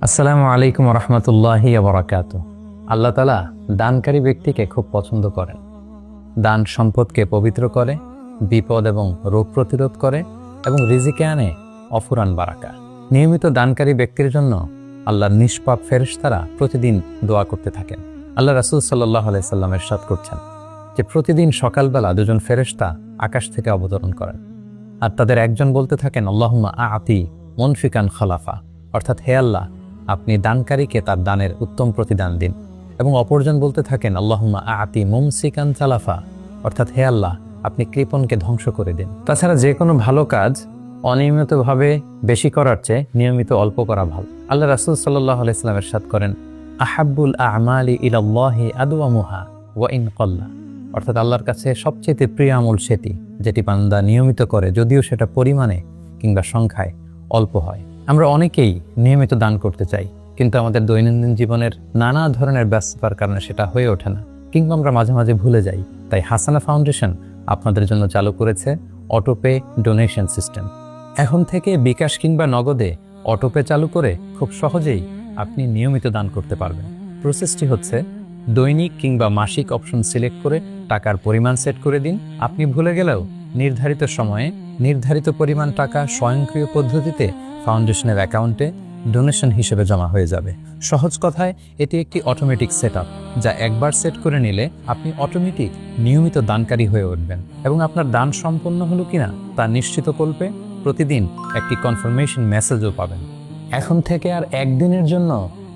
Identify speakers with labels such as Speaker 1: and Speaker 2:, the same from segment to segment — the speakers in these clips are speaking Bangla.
Speaker 1: আসসালামু আলাইকুম রহমতুল্লাহি বারাকাতুহু। আল্লাহ তাআলা দানকারী ব্যক্তিকে খুব পছন্দ করেন। দান সম্পদকে পবিত্র করে, বিপদ এবং রোগ প্রতিরোধ করে এবং রিজিকে আনে অফুরান বারাকা। নিয়মিত দানকারী ব্যক্তির জন্য আল্লাহর নিষ্পাপ ফেরেশতারা প্রতিদিন দোয়া করতে থাকেন। আল্লাহ রাসূল সাল্লাল্লাহু আলাইহি সাল্লাম ইরশাদ করছেন যে প্রতিদিন সকালবেলা দুজন ফেরেশতা আকাশ থেকে অবতরণ করেন আর তাদের একজন বলতে থাকেন আল্লাহুম্মা আতি মুনফিকান খলাফা, অর্থাৎ হে আল্লাহ আপনি দানকারীকে তার দানের উত্তম প্রতিদান দিন, এবং অপরজন বলতে থাকেন আল্লাহুম্মা আতি মুমসিকান চালাফা, অর্থাৎ হে আল্লাহ আপনি কৃপণকে ধ্বংস করে দিন। তাছাড়া যে কোনো ভালো কাজ অনিয়মিতভাবে বেশি করার চেয়ে নিয়মিত অল্প করা ভালো। আল্লাহ রাসূল সাল্লাল্লাহু আলাইহি সাল্লাম ইরশাদ করেন আহাব্বুল আ'মালি ইলাল্লাহি আদওয়ামুহা ওয়া ইন ক্বাল্লা, অর্থাৎ আল্লাহর কাছে সবচেয়ে প্রিয় আমল সেটি যেটি বান্দা নিয়মিত করে, যদিও সেটা পরিমাণে কিংবা সংখ্যায় অল্প হয়। আমরা অনেকেই নিয়মিত দান করতে চাই, কিন্তু আমাদের দৈনন্দিন জীবনের নানা ধরনের ব্যস্ততার কারণে সেটা হয়ে ওঠে না, কিংবা আমরা মাঝে মাঝে ভুলে যাই। তাই হাসানা ফাউন্ডেশন আপনাদের জন্য চালু করেছে অটোপে ডোনেশন সিস্টেম। এখন থেকে বিকাশ কিংবা নগদে অটোপে চালু করে খুব সহজেই আপনি নিয়মিত দান করতে পারবেন। প্রসেসটি হচ্ছে দৈনিক কিংবা মাসিক অপশন সিলেক্ট করে টাকার পরিমাণ সেট করে দিন। আপনি ভুলে গেলেও নির্ধারিত সময়ে নির্ধারিত পরিমাণ টাকা স্বয়ংক্রিয় পদ্ধতিতে ফাউন্ডেশনের অ্যাকাউন্টে ডোনেশন হিসেবে জমা হয়ে যাবে। সহজ কথায় এটি একটি অটোমেটিক সেটআপ, যা একবার সেট করে নিলে আপনি অটোমেটিক নিয়মিত দানকারী হয়ে উঠবেন, এবং আপনার দান সম্পন্ন হলো কিনা তা নিশ্চিত করবে প্রতিদিন একটি কনফার্মেশন মেসেজও পাবেন। এখন থেকে আর একদিনের জন্য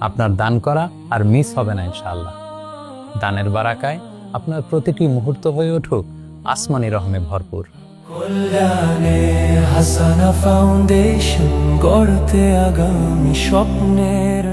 Speaker 1: আপনার দান করা আর মিস হবে না ইনশাআল্লাহ। দানের বারাকায় আপনার প্রতিটি মুহূর্ত হয়ে উঠুক আসমানি রহমে ভরপুর।
Speaker 2: কল্যাণে হাসানা ফাউন্ডেশন গড়তে আগামী স্বপ্নের